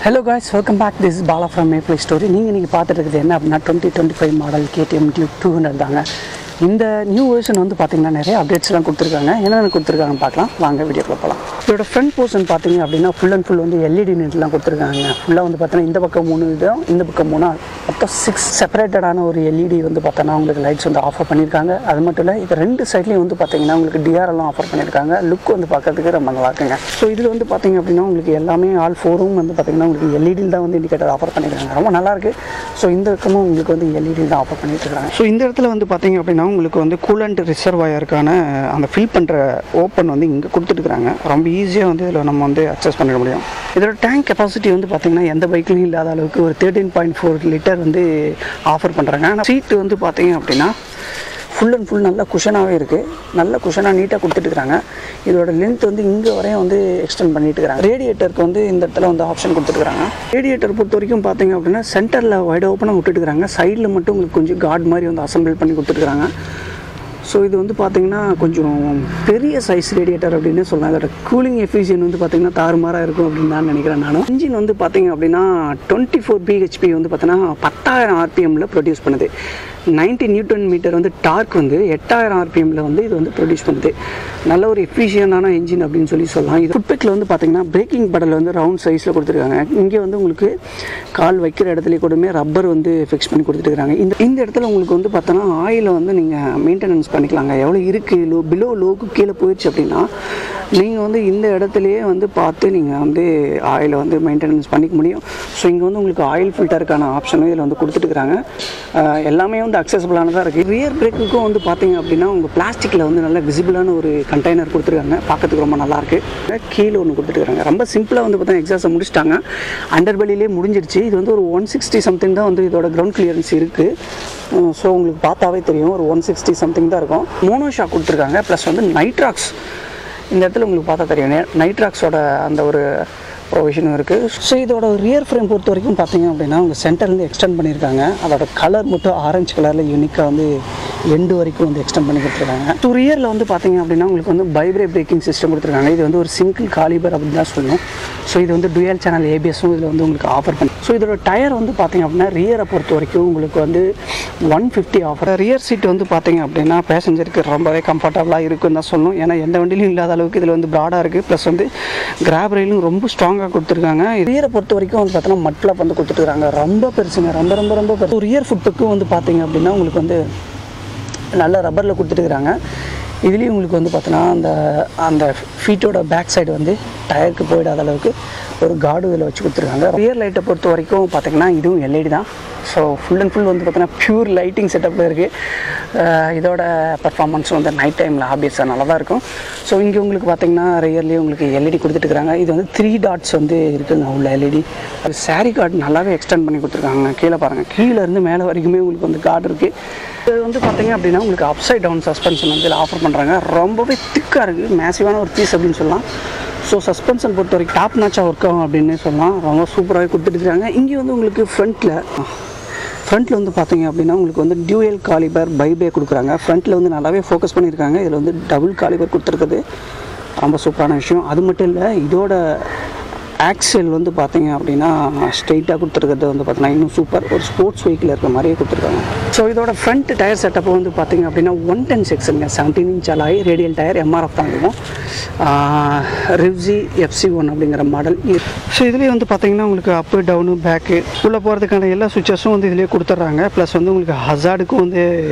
Hello guys, welcome back. This is Bala from Maple Story. நீங்கள் பார்த்துட்டு இருக்குது என்ன அப்படின்னா 2025 மாடல் KTM Duke 200 தாங்க. இந்த நியூ வெர்ஷன் வந்து பார்த்தீங்கன்னா நிறைய அப்டேட்ஸ்லாம் கொடுத்துருக்காங்க. என்னென்ன கொடுத்துருக்காங்கன்னு பார்க்கலாம். வாங்க வீடியோக்குள்ள போகலாம். இதோட ஃப்ரண்ட் போர்ஷன் பார்த்தீங்க அப்படின்னா ஃபுல் அண்ட் ஃபுல் வந்து LED நெட்லாம் கொடுத்துருக்காங்க. ஃபுல்லாக வந்து பார்த்தீங்கன்னா இந்த பக்கம் 3 இதுவும் இந்த பக்கம் 3 மொத்தம் 6 செப்பரேட்டடான ஒரு LED வந்து பார்த்தோன்னா உங்களுக்கு லைட்ஸ் வந்து ஆஃபர் பண்ணியிருக்காங்க. அது மட்டும் இல்லை இது ரெண்டு சைட்லேயும் வந்து பார்த்தீங்கன்னா உங்களுக்கு DRLலாம் ஆஃபர் பண்ணியிருக்காங்க. லுக் வந்து பார்க்கறதுக்கு ரொம்ப நல்லா இருக்குங்க. ஸோ இதில் வந்து பார்த்தீங்க அப்படின்னா உங்களுக்கு எல்லாமே ஆல் ஃபோரும் வந்து பார்த்தீங்கன்னா உங்களுக்கு LED தான் வந்து இண்டிகேட்டர் ஆஃபர் பண்ணியிருக்காங்க. ரொம்ப நல்லாயிருக்கு. ஸோ இந்த பக்கமும் உங்களுக்கு வந்து LED தான் ஆஃபர் பண்ணிட்டு இருக்காங்க. ஸோ இந்த இடத்துல வந்து பார்த்தீங்க அப்படின்னா உங்களுக்கு வந்து கூலண்ட் ரிசர்வாயருக்கான அந்த ஃபில் பண்ணுற ஓப்பன் வந்து இங்கே கொடுத்துட்டுருக்காங்க. ரொம்ப ஈஸியாக வந்து இதில் நம்ம வந்து அக்சஸ் பண்ணிட முடியும். இதோட டேங்க் கெப்பாசிட்டி வந்து பார்த்திங்கன்னா எந்த பைக்லையும் இல்லாத அளவுக்கு ஒரு 13.4 லிட்டர் வந்து ஆஃபர் பண்ணுறாங்க. ஆனால் சீட்டு வந்து பார்த்திங்க அப்படின்னா ஃபுல் அண்ட் ஃபுல் நல்ல குஷனாகவே இருக்குது. நல்ல குஷனாக நீட்டாக கொடுத்துட்டுருக்காங்க. இதோட லென்த் வந்து இங்கே வரையும் வந்து எக்ஸ்டெண்ட் பண்ணிட்டு இருக்காங்க. ரேடியேட்டருக்கு வந்து இந்த இடத்துல வந்து ஆப்ஷன் கொடுத்துருக்காங்க. ரேடியேட்டர் பொறுத்த வரைக்கும் பார்த்தீங்க அப்படின்னா சென்டரில் வைட் ஓப்பனாக விட்டுட்டுருக்காங்க. சைடில் மட்டும் உங்களுக்கு கொஞ்சம் கார்டு மாதிரி வந்து அசம்பிள் பண்ணி கொடுத்துருக்காங்க. ஸோ இது வந்து பார்த்திங்கன்னா கொஞ்சம் பெரிய சைஸ் ரேடியேட்டர் அப்படின்னு சொல்லலாம். அதோட கூலிங் எஃபிஷியன்ட் வந்து பார்த்திங்கன்னா தாறுமாறாக இருக்கும் அப்படின்னு தான் நினைக்கிறேன் நான். இன்ஜின் வந்து பார்த்திங்க அப்படின்னா 24 bhp வந்து பார்த்தீங்கன்னா 10,000 RPMல ப்ரொடியூஸ் பண்ணுது. 90 Nm வந்து டார்க் வந்து 8,000 RPMல வந்து இது வந்து ப்ரொடியூஸ் பண்ணுது. நல்ல ஒரு எஃபிஷியண்டான இன்ஜின் அப்படின்னு சொல்லலாம். இது ஃபுட்பேக்கில் வந்து பார்த்திங்கன்னா பிரேக்கிங் பெடல் வந்து ரவுண்ட் சைஸில் கொடுத்துருக்காங்க. இங்கே வந்து உங்களுக்கு கால் வைக்கிற இடத்துல கூடமே ரப்பர் வந்து ஃபிக்ஸ் பண்ணி கொடுத்துருக்காங்க. இந்த இடத்துல உங்களுக்கு வந்து பார்த்தோன்னா ஆயிலை வந்து நீங்கள் மெயின்டெனன்ஸ் பண்ணிக்கலாங்க. எவ்வளோ இருக்குது பிலோ லோக்கு கீழே போயிடுச்சு அப்படின்னா நீங்கள் வந்து இந்த இடத்துலையே வந்து பார்த்து நீங்கள் வந்து ஆயிலை வந்து மெயின்டெனன்ஸ் பண்ணிக்க முடியும். ஸோ இங்கே வந்து உங்களுக்கு ஆயில் ஃபில்டருக்கான ஆப்ஷனும் இதில் வந்து கொடுத்துட்டுருக்காங்க. எல்லாமே வந்து அக்சசபிளானதாக இருக்குது. ரியர் பிரேக்குக்கும் வந்து பார்த்தீங்க அப்படின்னா உங்கள் பிளாஸ்டிக்கில் வந்து நல்ல விசிபிளான ஒரு கண்டெய்னர் கொடுத்துருக்காங்க. பார்க்கறதுக்கு ரொம்ப நல்லாயிருக்கு. கீழே ஒன்று கொடுத்துருக்காங்க. ரொம்ப சிம்பிளாக வந்து பார்த்தா எக்ஸாஸை முடிச்சிட்டாங்க. அண்டர் பெலிலே முடிஞ்சிருச்சு. இது வந்து ஒரு 160 சம்திங் தான் வந்து இதோட கிரவுண்ட் கிளியரன்ஸ் இருக்குது. ஸோ உங்களுக்கு பார்த்தாவே தெரியும் ஒரு 160 சம்திங் தான் இருக்கும். மோனோ ஷாக் கொடுத்துருக்காங்க. ப்ளஸ் வந்து நைட்ராக்ஸ் இந்த இடத்துல உங்களுக்கு பார்த்தா தெரியும் நைட்ராக்ஸோட அந்த ஒரு ப்ரொவிஷனும் இருக்குது. ஸோ இதோட ரியர் ஃப்ரேம் பொறுத்த வரைக்கும் பார்த்தீங்க அப்படின்னா உங்கள் சென்டர்லேருந்து எக்ஸ்டெண்ட் பண்ணியிருக்காங்க. அதோட கலர் மட்டும் ஆரஞ்சு கலரில் யூனிக்காக வந்து எண்டு வரைக்கும் வந்து எக்ஸ்டெண்ட் பண்ணி கொடுத்துருக்காங்க. ஸோ ரியரில் வந்து பார்த்தீங்க அப்படின்னா உங்களுக்கு வந்து பைப்ரே பிரேக்கிங் சிஸ்டம் கொடுத்துருக்காங்க. இது வந்து ஒரு சிங்கிள் காலிபர் அப்படின்னு தான் சொல்லணும். ஸோ இது வந்து டுயல் சேனல் ABSும் இதில் வந்து உங்களுக்கு ஆஃபர் பண்ணி. ஸோ இதோட டயர் வந்து பார்த்தீங்க அப்படின்னா ரியரை பொறுத்த வரைக்கும் உங்களுக்கு வந்து 150 ஆஃபர். ரியர் சீட் வந்து பார்த்தீங்க அப்படின்னா பேசஞ்சருக்கு ரொம்பவே கம்ஃபர்டபுளாக இருக்குன்னு தான் சொல்லணும். ஏன்னா எந்த வண்டியிலும் இல்லாத அளவுக்கு இதில் வந்து ப்ராடாக இருக்குது. ப்ளஸ் வந்து கிராப் ரயிலும் ரொம்ப ஸ்ட்ராங்காக கொடுத்துருக்காங்க. ரியரை பொறுத்த வரைக்கும் வந்து பார்த்தோன்னா மட் ஃப்ளாப் வந்து கொடுத்துருக்காங்க. ரொம்ப பெருசுங்க. ரொம்ப ரொம்ப ரொம்ப பெருசு. ரியர் ஃபுட்பேக்கும் வந்து பார்த்தீங்க அப்படின்னா உங்களுக்கு வந்து நல்ல ரப்பரில் கொடுத்துருக்குறாங்க. இதுலேயும் உங்களுக்கு வந்து பார்த்தோன்னா அந்த ஃபீட்டோட பேக் சைடு வந்து டயருக்கு போயிடாத அளவுக்கு ஒரு கார்டு இதில் வச்சு கொடுத்துருக்காங்க. ரியர் லைட்டை பொறுத்த வரைக்கும் பார்த்திங்கன்னா இதுவும் LED தான். ஸோ ஃபுல் அண்ட் ஃபுல் வந்து பார்த்தீங்கன்னா ப்யூர் லைட்டிங் செட்டப்பில் இருக்குது. இதோட பர்ஃபார்மன்ஸ் வந்து நைட் டைமில் ஆப்வியஸாக நல்லா தான் இருக்கும். ஸோ இங்கே உங்களுக்கு பார்த்திங்கன்னா ரியர்லேயே உங்களுக்கு LED கொடுத்துட்டுருக்காங்க. இது வந்து 3 டாட்ஸ் வந்து இருக்குதுங்க உள்ள LED. அது சாரி கார்டு நல்லாவே எக்ஸ்டெண்ட் பண்ணி கொடுத்துருக்காங்க. கீழே பாருங்கள், கீழேருந்து மேலே வரைக்குமே உங்களுக்கு வந்து கார்டு இருக்குது. இது வந்து பார்த்திங்க அப்படின்னா உங்களுக்கு அப்சைட் டவுன் சஸ்பென்ஷன் வந்து இதில் ஆஃபர் பண்ணுறாங்க. ரொம்பவே திக்காக இருக்குது. மேசிவான ஒரு பீஸ் அப்படின்னு சொல்லலாம். ஸோ சஸ்பென்ஷன் பொறுத்த வரைக்கும் டாப் நாச்சாக ஒர்க் ஆகும் அப்படின்னு சொல்லலாம். ரொம்ப சூப்பராகவே கொடுத்துட்டுருக்காங்க. இங்கே வந்து உங்களுக்கு ஃப்ரண்ட்டில் வந்து பார்த்தீங்க அப்படின்னா உங்களுக்கு வந்து டியூயல் காலிபர் பைபே கொடுக்குறாங்க. ஃப்ரண்ட்டில் வந்து நல்லாவே ஃபோக்கஸ் பண்ணியிருக்காங்க. இதில் வந்து டபுள் காலிபர் கொடுத்துருக்குது. ரொம்ப சூப்பரான விஷயம். அது மட்டும் இல்லை இதோட ஆக்சல் வந்து பார்த்தீங்க அப்படின்னா ஸ்ட்ரெயிட்டாக கொடுத்துருக்கிறது வந்து பார்த்தீங்கன்னா இன்னும் சூப்பர். ஒரு ஸ்போர்ட்ஸ் வெஹிக்கிள் இருக்கிற மாதிரியே கொடுத்துருக்காங்க. ஸோ இதோட ஃப்ரண்ட் டயர் செட்டப் வந்து பார்த்தீங்க அப்படின்னா 110 செக்ஷனுங்க. 17 inch alloy radial tyre MRF தான் இருக்கும். ரிவ்ஸி FC1 அப்படிங்கிற மாடல். ஸோ இதுலேயே வந்து பார்த்தீங்கன்னா உங்களுக்கு அப்பு டவுனு பேக்கு உள்ளே போகிறதுக்கான எல்லா சுவிச்சஸும் வந்து இதிலே கொடுத்துட்றாங்க. ப்ளஸ் வந்து உங்களுக்கு ஹசார்டுக்கும் வந்து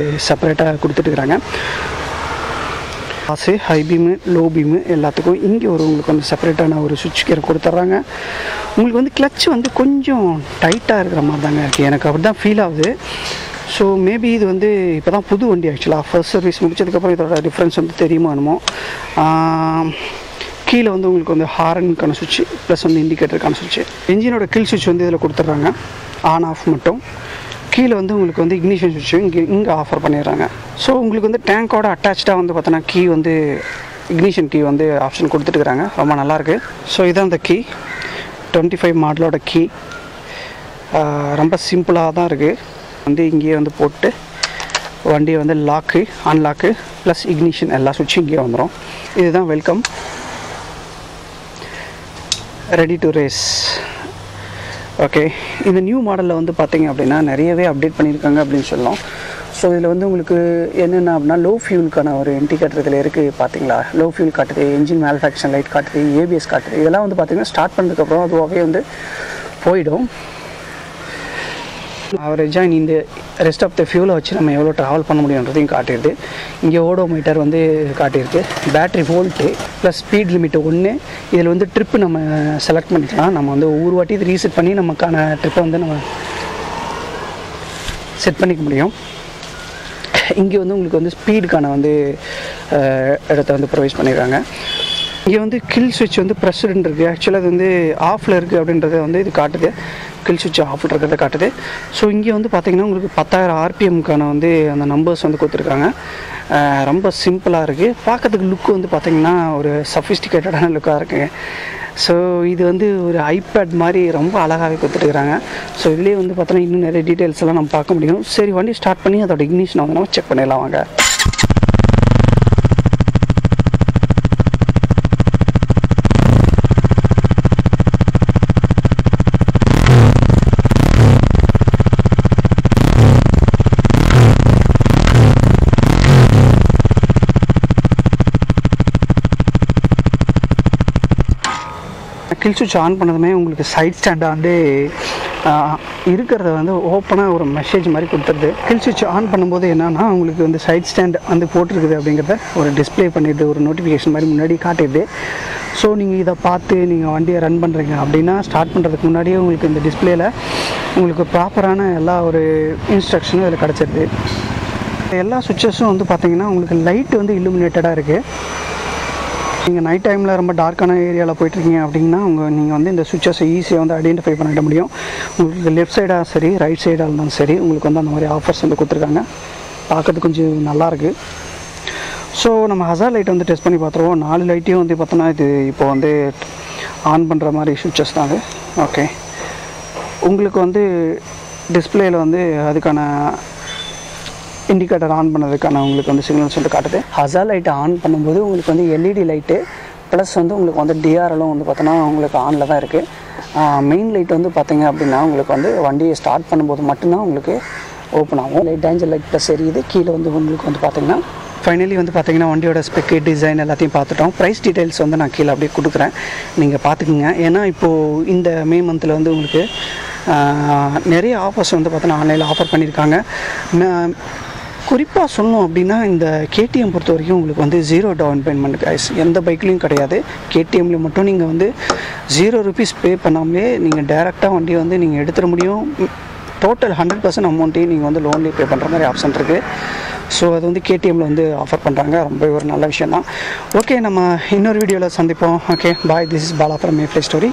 செப்பரேட்டாக கொடுத்துட்டுருக்காங்க. Pass high beam low beam எல்லாத்துக்கும் இங்கே உங்களுக்கு வந்து செப்பரேட்டான ஒரு சுவிட்ச் கியர் கொடுத்துட்றாங்க. உங்களுக்கு வந்து கிளச் வந்து கொஞ்சம் டைட்டாக இருக்கிற மாதிரி தாங்க இருக்குது. எனக்கு அப்படி தான் ஃபீல் ஆகுது. ஸோ மேபி இது வந்து இப்போ தான் புது வண்டி ஆக்சுவலாக ஃபர்ஸ்ட் சர்வீஸ் முடிச்சதுக்கப்புறம் இதோட டிஃப்ரென்ஸ் வந்து தெரியுமா என்னமோ. கீழே வந்து உங்களுக்கு வந்து ஹாரனுக்கான சுவிட்ச் ப்ளஸ் வந்து இண்டிகேட்டருக்கான சுவிட்ச். என்ஜினோட கில் சுவிட்ச் வந்து இதில் கொடுத்துட்றாங்க. ஆன் ஆஃப் மட்டும். கீழே வந்து உங்களுக்கு வந்து இக்னிஷன் சுவிட்சும் இங்கே ஆஃபர் பண்ணிடுறாங்க. ஸோ உங்களுக்கு வந்து டேங்கோட அட்டாச்சாக வந்து பார்த்தோன்னா கீ வந்து இக்னிஷன் கீ வந்து ஆப்ஷன் கொடுத்துட்டுருக்காங்க. ரொம்ப நல்லாயிருக்கு. ஸோ இதான் அந்த கீ 25 மாடலோட கீ. ரொம்ப சிம்பிளாக தான் இருக்குது. வந்து இங்கேயே வந்து போட்டு வண்டியை வந்து லாக்கு அன்லாக்கு ப்ளஸ் இக்னிஷன் எல்லா சுவிட்சும் இங்கே வந்துடும். இதுதான் welcome. Ready to race. Okay, இந்த நியூ மாடலில் வந்து பார்த்திங்க அப்படின்னா நிறையவே அப்டேட் பண்ணியிருக்காங்க அப்படின்னு சொல்லலாம். ஸோ இதில் வந்து உங்களுக்கு என்னென்ன அப்படின்னா லோ ஃபியூலுக்கான ஒரு இண்டிகேட்டர் இதில் இருக்குது பார்த்தீங்களா. லோ ஃபியூல் காட்டுது, என்ஜின் மேனுஃபேக்சரிங் லைட் காட்டுது, ஏபிஎஸ் காட்டுது. இதெல்லாம் வந்து பார்த்திங்கன்னா ஸ்டார்ட் பண்ணதுக்கப்புறம் அதுவாகவே வந்து போயிடும். அவரேஜாக இந்த ரெஸ்ட் ஆஃப் த ஃபியூலை வச்சு நம்ம எவ்வளோ ட்ராவல் பண்ண முடியுன்றதையும் காட்டிடுது. இங்கே ஓடோமீட்டர் வந்து காட்டியிருக்கு. Battery volt plus speed limit 1. இதில் வந்து ட்ரிப்பு நம்ம செலக்ட் பண்ணிக்கலாம். நம்ம வந்து ஒவ்வொரு வாட்டி இது ரீசெட் பண்ணி நமக்கான ட்ரிப்பை வந்து நம்ம செட் பண்ணிக்க முடியும். இங்கே வந்து உங்களுக்கு வந்து ஸ்பீடுக்கான வந்து இடத்த வந்து ப்ரொவைஸ் பண்ணியிருக்காங்க. இங்கே வந்து கில் ஸ்விட்ச் வந்து ப்ரெஸ்டுன்னு இருக்குது. ஆக்சுவலாக அது வந்து ஆஃபில் இருக்குது அப்படின்றத வந்து இது காட்டுது. கில் ஸ்விட்ச் ஆஃபில் இருக்கிறத காட்டுது. ஸோ இங்கே வந்து பார்த்திங்கன்னா உங்களுக்கு 10,000 ஆர்பிஎம்க்கான வந்து அந்த நம்பர்ஸ் வந்து கொடுத்துருக்காங்க. ரொம்ப சிம்பிளாக இருக்குது. பார்க்கறதுக்கு லுக்கு வந்து பார்த்திங்கன்னா ஒரு சஃபிஸ்டிகேட்டடான லுக்காக இருக்குது. ஸோ இது வந்து ஒரு ஐபேட் மாதிரி ரொம்ப அழகாகவே கொடுத்துருக்குறாங்க. ஸோ இதுலேயே வந்து பார்த்தோன்னா இன்னும் நிறைய டீட்டெயில்ஸ் எல்லாம் நம்ம பார்க்க முடியும். சரி, வண்டி ஸ்டார்ட் பண்ணி அதோட இக்னிஷனை வந்து நம்ம செக் பண்ணிடலாம் வாங்க. கில் ஸ்விட்ச் ஆன் பண்ணதுமே உங்களுக்கு சைட் ஸ்டாண்டை வந்து இருக்கிறத வந்து ஓப்பனாக ஒரு மெசேஜ் மாதிரி கொடுத்துருது. கில் ஸ்விட்ச் ஆன் பண்ணும்போது என்னென்னா உங்களுக்கு வந்து சைட் ஸ்டாண்ட் வந்து போட்டிருக்குது அப்படிங்கிறத ஒரு டிஸ்பிளே பண்ணிடுது, ஒரு நோட்டிஃபிகேஷன் மாதிரி முன்னாடி காட்டிடுது. ஸோ நீங்கள் இதை பார்த்து நீங்கள் வண்டியை ரன் பண்ணுறீங்க அப்படின்னா ஸ்டார்ட் பண்ணுறதுக்கு முன்னாடியே உங்களுக்கு இந்த டிஸ்பிளேயில் உங்களுக்கு ப்ராப்பரான எல்லா ஒரு இன்ஸ்ட்ரக்ஷனும் இதில் கிடச்சிருது. எல்லா சுவிட்சஸும் வந்து பார்த்திங்கன்னா உங்களுக்கு லைட் வந்து இல்லுமினேட்டடாக இருக்குது. நீங்கள் நைட் டைமில் ரொம்ப டார்க்கான ஏரியாவில் போயிட்டுருக்கீங்க அப்படின்னா நீங்கள் வந்து இந்த சுவிட்சஸை ஈஸியாக வந்து ஐடென்டிஃபை பண்ணிட முடியும். உங்களுக்கு லெஃப்ட் சைடாக சரி ரைட் சைடாக இருந்தாலும் சரி உங்களுக்கு வந்து அந்த மாதிரி ஆஃபர்ஸ் வந்து கொடுத்துருக்காங்க. பார்க்கறதுக்கு கொஞ்சம் நல்லாயிருக்கு. ஸோ நம்ம ஹசார் லைட் வந்து டெஸ்ட் பண்ணி பார்த்துருவோம். 4 லைட்டையும் வந்து பார்த்தோன்னா இது இப்போ வந்து ஆன் பண்ணுற மாதிரி சுவிட்சஸ் தான் அது. ஓகே, உங்களுக்கு வந்து டிஸ்பிளேயில் வந்து அதுக்கான இண்டிகேட்டர் ஆன் பண்ணதுக்கான உங்களுக்கு வந்து சிக்னல்ஸ் வந்து காட்டுது. ஹசார் லைட்டை ஆன் பண்ணும்போது உங்களுக்கு வந்து எல்இடி லைட்டு ப்ளஸ் வந்து உங்களுக்கு வந்து டிஆர்எலும் வந்து பார்த்தோன்னா உங்களுக்கு ஆனில் தான் இருக்குது. மெயின் லைட் வந்து பார்த்திங்க அப்படின்னா உங்களுக்கு வந்து வண்டியை ஸ்டார்ட் பண்ணும்போது மட்டும்தான் உங்களுக்கு ஓப்பன் ஆகும். லைட் டேஞ்சர் லைட் ப்ளஸ் எரியுது. கீழே வந்து உங்களுக்கு வந்து பார்த்திங்கன்னா ஃபைனலி வந்து பார்த்திங்கன்னா வண்டியோட ஸ்பெக்கு டிசைன் எல்லாத்தையும் பார்த்துட்டோம். ப்ரைஸ் டீட்டெயில்ஸ் வந்து நான் கீழே அப்படியே கொடுக்குறேன், நீங்கள் பார்த்துக்குங்க. ஏன்னா இப்போது இந்த மே மந்தில் வந்து உங்களுக்கு நிறைய ஆஃபர்ஸ் வந்து பார்த்தோன்னா ஆன்லைனில் ஆஃபர் பண்ணியிருக்காங்க. குறிப்பாக சொல்லணும் அப்படின்னா இந்த கேடிஎம் பொறுத்த வரைக்கும் உங்களுக்கு வந்து 0 டவுன் பேமெண்ட் கைஸ் எந்த பைக்லேயும் கிடையாது. கேடிஎம்மில் மட்டும் நீங்கள் வந்து 0 ரூபீஸ் பே பண்ணாமலே நீங்கள் டேரெக்டாக வண்டியை வந்து நீங்கள் எடுத்துட முடியும். டோட்டல் 100% அமௌண்ட்டையும் நீங்கள் வந்து லோன்லேயே பே பண்ணுற மாதிரி ஆப்ஷன் இருக்குது. ஸோ அது வந்து கேடிஎம்மில் வந்து ஆஃபர் பண்ணுறாங்க. ரொம்ப ஒரு நல்ல விஷயம் தான். ஓகே, நம்ம இன்னொரு வீடியோவில் சந்திப்போம். Okay, bye. This is Bala from my fly story.